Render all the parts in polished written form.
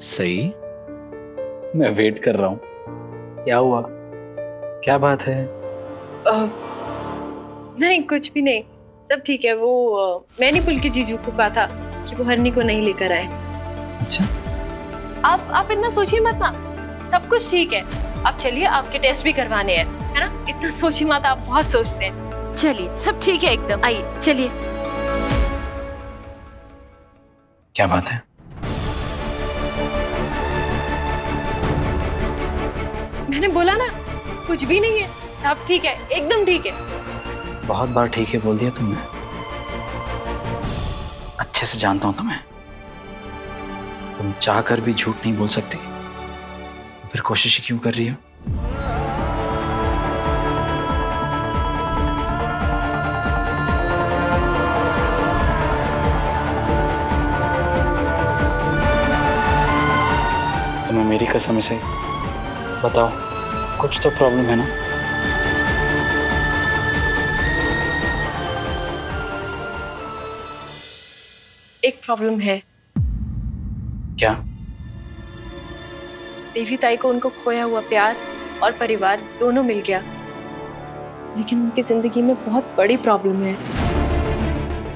सही, मैं वेट कर रहा हूँ। क्या हुआ, क्या बात है? नहीं, कुछ भी नहीं, सब ठीक है। वो मैंने पुलकी जीजू को कहा था कि वो हरनी को नहीं लेकर आए। अच्छा, आप इतना सोचिए मत ना, सब कुछ ठीक है। आप चलिए, आपके टेस्ट भी करवाने हैं, है ना? इतना सोचिए मत, आप बहुत सोचते हैं। चलिए, सब ठीक है एकदम, आइए चलिए। क्या बात है? मैंने बोला ना, कुछ भी नहीं है, सब ठीक है, एकदम ठीक है। बहुत बार ठीक है बोल दिया तुमने। अच्छे से जानता हूं तुम्हें, तुम चाहकर भी झूठ नहीं बोल सकती, फिर कोशिश क्यों कर रही हो? तुम्हें मेरी कसम से बताओ, कुछ तो प्रॉब्लम है ना? एक प्रॉब्लम है। क्या? देवी ताई को उनको खोया हुआ प्यार और परिवार दोनों मिल गया, लेकिन उनकी जिंदगी में बहुत बड़ी प्रॉब्लम है।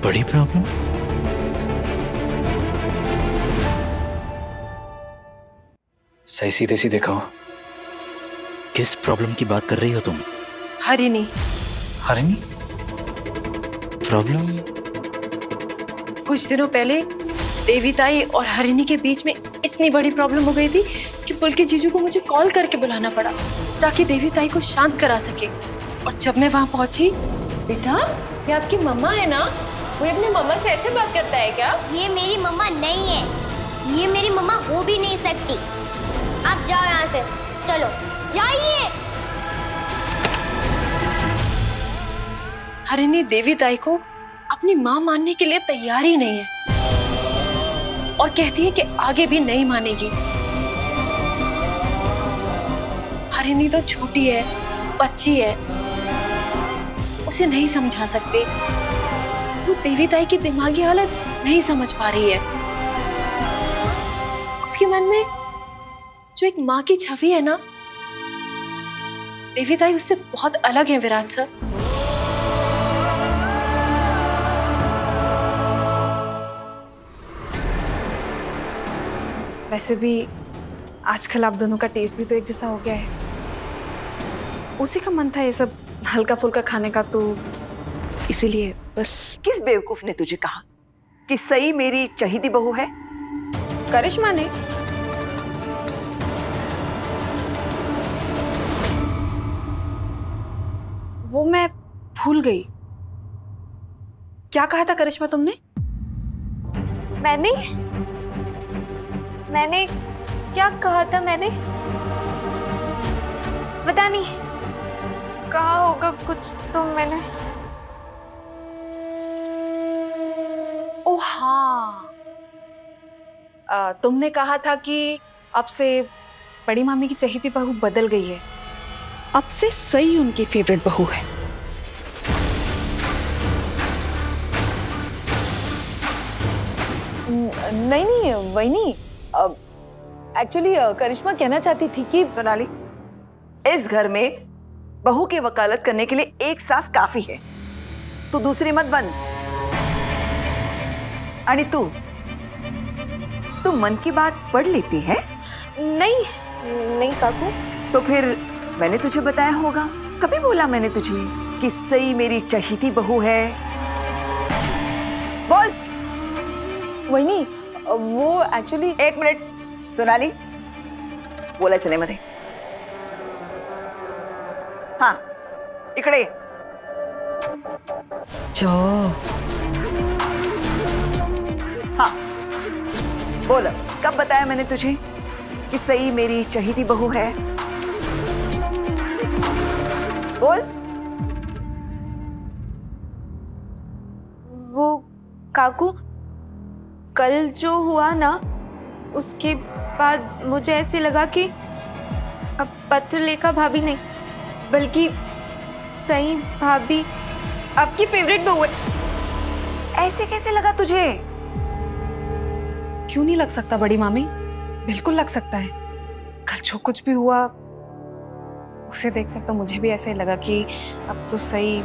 बड़ी प्रॉब्लम? सही सीधे सीधे कहो, किस प्रॉब्लम की बात कर रही हो तुम? हरिनी। हरिनी? प्रॉब्लम? कुछ दिनों पहले देवी ताई और हरिनी के बीच में इतनी बड़ी प्रॉब्लम हो गई थी कि पुलकी जीजू को मुझे कॉल करके बुलाना पड़ा ताकि देवी ताई को शांत करा सके। और जब मैं वहां पहुंची, बेटा ये आपकी मम्मा है ना? वो अपनी मम्मा से ऐसे बात करता है क्या? ये मेरी मम्मा नहीं है, ये मेरी मम्मा हो भी नहीं सकती। आप जाओ यहाँ से, चलो जाइए। हरिनी देवी ताई को अपनी माँ मानने के लिए तैयार ही नहीं है और कहती है कि आगे भी नहीं मानेगी। हरिनी तो छोटी है, बच्ची है, उसे नहीं समझा सकते। वो देवी ताई की दिमागी हालत नहीं समझ पा रही है। उसके मन में जो एक माँ की छवि है ना, देवी ताई उससे बहुत अलग है विराट सर। वैसे भी आजकल आप दोनों का टेस्ट भी तो एक जैसा हो गया है। उसी का मन था ये सब हल्का फुल्का खाने का, तो इसीलिए बस। किस बेवकूफ ने तुझे कहा कि सई मेरी चहीती बहू है? करिश्मा ने। वो मैं भूल गई। क्या कहा था करिश्मा तुमने? मैंने क्या कहा था? मैंने पता नहीं, कहा होगा कुछ तो मैंने। ओ हाँ, तुमने कहा था कि अब से बड़ी मामी की चहेती बहू बदल गई है, अब से सही उनकी फेवरेट बहू है। नहीं वही नहीं, एक्चुअली करिश्मा कहना चाहती थी कि सोनाली, इस घर में बहू की वकालत करने के लिए एक सास काफी है, तू दूसरी मत बन। आणि तू मन की बात पढ़ लेती है? नहीं काकू। तो फिर मैंने तुझे बताया होगा, कभी बोला मैंने तुझे कि सई मेरी चहीती बहू है? बोल। वही नहीं, वो एक्चुअली। एक मिनिट सोनाली, बोलायचं नाही मध्ये। हाँ, इकडे। हाँ बोल, कब बताया मैंने तुझे कि सई मेरी चहीती बहू है? बोल। वो काकू, कल जो हुआ ना, उसके बाद मुझे ऐसे लगा कि अब पत्रलेखा भाभी नहीं बल्कि सई भाभी आपकी फेवरेट बहू है। ऐसे कैसे लगा तुझे? क्यों नहीं लग सकता बड़ी मामी? बिल्कुल लग सकता है। कल जो कुछ भी हुआ उसे देखकर तो मुझे भी ऐसे लगा कि अब तो सही।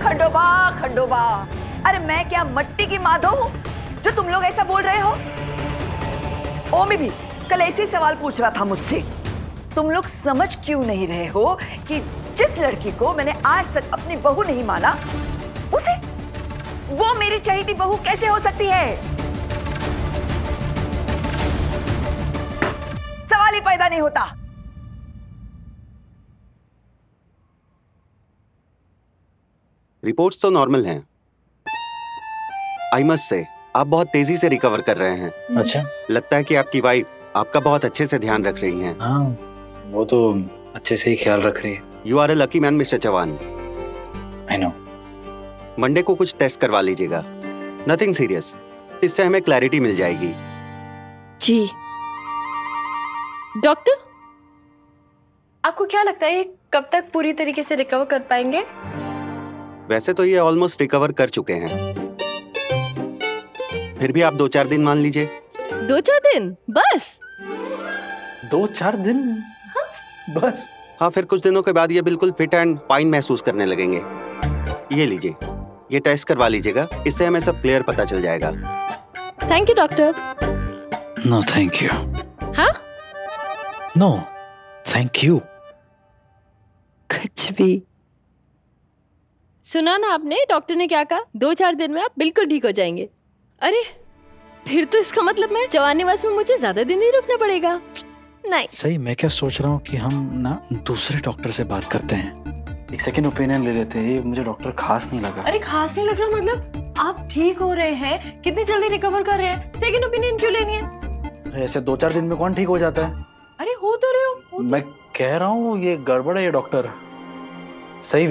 खंडोबा खंडोबा, अरे मैं क्या मट्टी की माधो हूँ जो तुम लोग ऐसा बोल रहे हो? ओमी भी कल ऐसे ही सवाल पूछ रहा था मुझसे। तुम लोग समझ क्यों नहीं रहे हो कि जिस लड़की को मैंने आज तक अपनी बहू नहीं माना, उसे वो मेरी चहेती बहू कैसे हो सकती है? सवाल ही पैदा नहीं होता। रिपोर्ट्स तो नॉर्मल हैं। आई मस्ट से आप बहुत तेजी से रिकवर कर रहे हैं। अच्छा, लगता है कि आपकी वाइफ आपका बहुत अच्छे से ध्यान रख रही हैं। हाँ वो तो अच्छे से ही ख्याल रख रही है। You are a lucky man mister Chauhan. I know. Monday को कुछ टेस्ट करवा लीजिएगा, नथिंग सीरियस, इससे हमें क्लैरिटी मिल जाएगी। जी डॉक्टर, आपको क्या लगता है ये कब तक पूरी तरीके से रिकवर कर पाएंगे? वैसे तो ये ऑलमोस्ट रिकवर कर चुके हैं, फिर भी आप 2-4 दिन मान लीजिए। 2-4 दिन बस? 2-4 दिन? हाँ? बस? हाँ, फिर कुछ दिनों के बाद ये बिल्कुल फिट एंड फाइन महसूस करने लगेंगे। ये लीजिए, ये टेस्ट करवा लीजिएगा, इससे हमें सब क्लियर पता चल जाएगा। Thank you doctor. No thank you. हाँ? No thank you. कुछ भी। सुना ना आपने डॉक्टर ने क्या कहा? 2-4 दिन में आप बिल्कुल ठीक हो जाएंगे। अरे फिर तो इसका मतलब मैं जवान निवास में मुझे ज्यादा दिन नहीं रुकना पड़ेगा। नहीं सही, मैं क्या सोच रहा हूँ कि हम ना दूसरे डॉक्टर से बात करते हैं, एक सेकंड ओपिनियन ले लेते हैं। ये मुझे डॉक्टर खास नहीं लगा। अरे खास नहीं लग रहा मतलब? आप ठीक हो रहे हैं, कितनी जल्दी रिकवर कर रहे हैं, सेकंड ओपिनियन क्यों लेनी है? ऐसे 2-4 दिन में कौन ठीक हो जाता है? अरे हो तो रहे हो। मैं कह रहा हूँ ये गड़बड़ है ये डॉक्टर। सही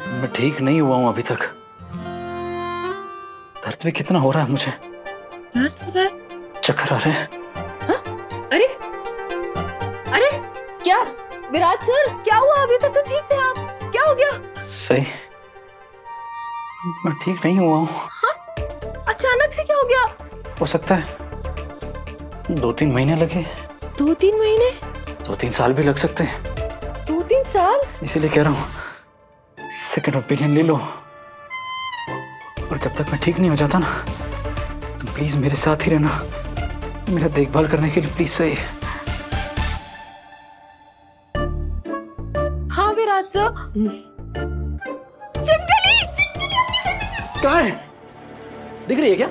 मैं ठीक नहीं हुआ हूँ अभी तक। दर्द भी कितना हो रहा है मुझे। दर्द हो रहा है? चक्कर आ रहे हैं। हाँ? अरे अरे क्या विराट सर, क्या हुआ? अभी तक तो ठीक थे आप, क्या हो गया? सही मैं ठीक नहीं हुआ हूँ। हाँ? अचानक से क्या हो गया? हो सकता है 2-3 महीने लगे। 2-3 महीने? 2-3 साल भी लग सकते हैं। 2-3 साल? इसीलिए कह रहा हूँ सेकंड ओपिनियन ले लो। और जब तक मैं ठीक नहीं हो जाता ना, तुम प्लीज मेरे साथ ही रहना, मेरा देखभाल करने के लिए प्लीज। सही? हाँ विराट सर। चिपकली कहाँ है? दिख रही है क्या?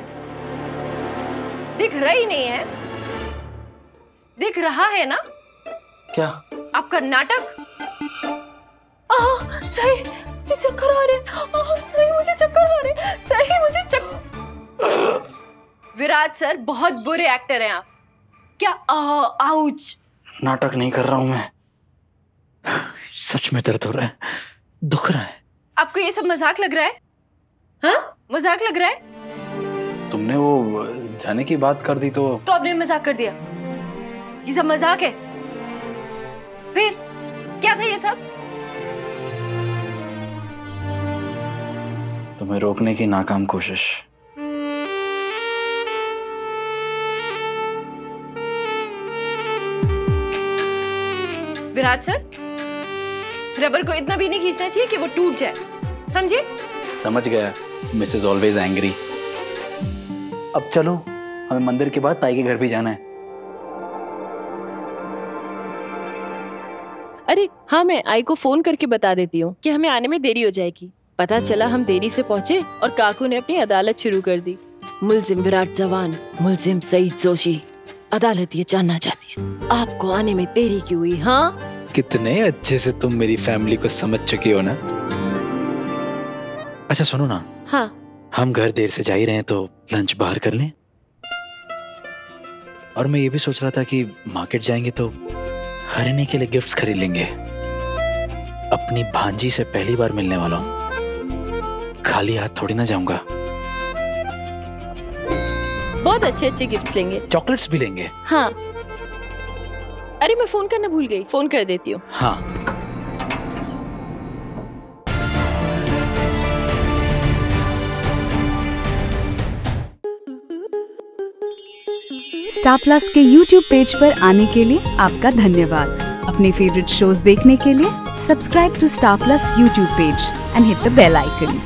दिख रही नहीं है, दिख रहा है ना? क्या? आपका नाटक। सही मुझे चक्कर आ रहे। सही मुझे चक्कर आ रहे। सही मुझे विराट सर बहुत बुरे एक्टर हैं आप। क्या? आउच। नाटक नहीं कर रहा हूं मैं, सच में दर्द हो रहा है, दुख रहा है। आपको ये सब मजाक लग रहा है? हाँ मजाक लग रहा है? तुमने वो जाने की बात कर दी तो आपने मजाक कर दिया? ये सब मजाक है? फिर क्या था ये सब? तुम्हें रोकने की नाकाम कोशिश। विराट सर, रबर को इतना भी नहीं खींचना चाहिए कि वो टूट जाए, समझे? समझ गया, मिसेस ऑलवेज एंग्री। अब चलो, हमें मंदिर के बाद ताई के घर भी जाना है। अरे हाँ, मैं आई को फोन करके बता देती हूँ कि हमें आने में देरी हो जाएगी। पता चला हम देरी से पहुँचे और काकू ने अपनी अदालत शुरू कर दी। मुलजिम विराट जवान, मुलजिम सईद जोशी। अदालत ये जानना चाहती है आपको आने में देरी क्यों हुई। हाँ, कितने अच्छे से तुम मेरी फैमिली को समझ चुकी हो ना। अच्छा सुनो ना। हाँ, हम घर देर से जा ही रहे हैं तो लंच बाहर कर लें। और मैं ये भी सोच रहा था कि मार्केट जाएंगे तो हरिणी के लिए गिफ्ट्स खरीद लेंगे। अपनी भांजी से पहली बार मिलने वाला हूँ, खाली हाथ थोड़ी ना जाऊंगा। बहुत अच्छे अच्छे गिफ्ट्स लेंगे, चॉकलेट्स भी लेंगे। हाँ। अरे मैं फोन करना भूल गई, फोन कर देती हूँ। हाँ। स्टार प्लस के YouTube पेज पर आने के लिए आपका धन्यवाद। अपने फेवरेट शोज देखने के लिए subscribe to Star Plus YouTube page and hit the bell icon.